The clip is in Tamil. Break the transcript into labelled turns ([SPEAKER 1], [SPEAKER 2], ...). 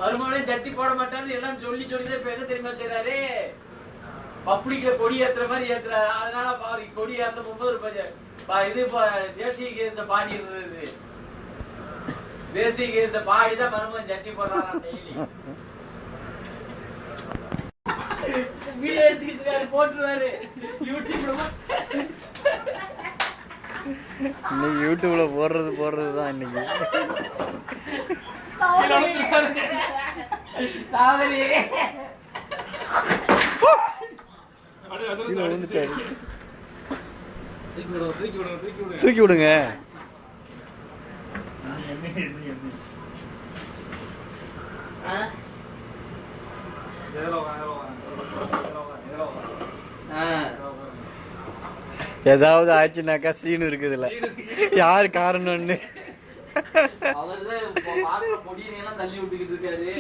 [SPEAKER 1] மறுமொழியும் ஜட்டி போட மாட்டான்னு எல்லாம் சொல்லி சொல்லிதான் இப்ப என்ன தெரியுமா செய்யறாரு, பப்ளிக்ல கொடி ஏத்துற மாதிரி ஏத்துறாரு. அதனால கொடி ஏத்த போகும்போது இது தேசிய கீதத்தை பாடி இருந்தது, தேசிய கீதத்தை பாடிதான் மறுமொழி ஜட்டி போடுறாராம் டெய்லி. வீடியோ எடுத்துக்கிட்டு இருக்காரு, போட்டுருவாரு யூடியூப்ல.
[SPEAKER 2] இன்னைக்கு யூடியூப்ல போடுறதுதான் இன்னைக்கு. தூக்கி விடுங்க. ஏதாவது ஆச்சுனாக்கா சீன் இருக்குதுல்ல, யாரு காரணம்னு.
[SPEAKER 1] அவர்தான் பொடியெல்லாம் தள்ளி விட்டுக்கிட்டு இருக்காரு.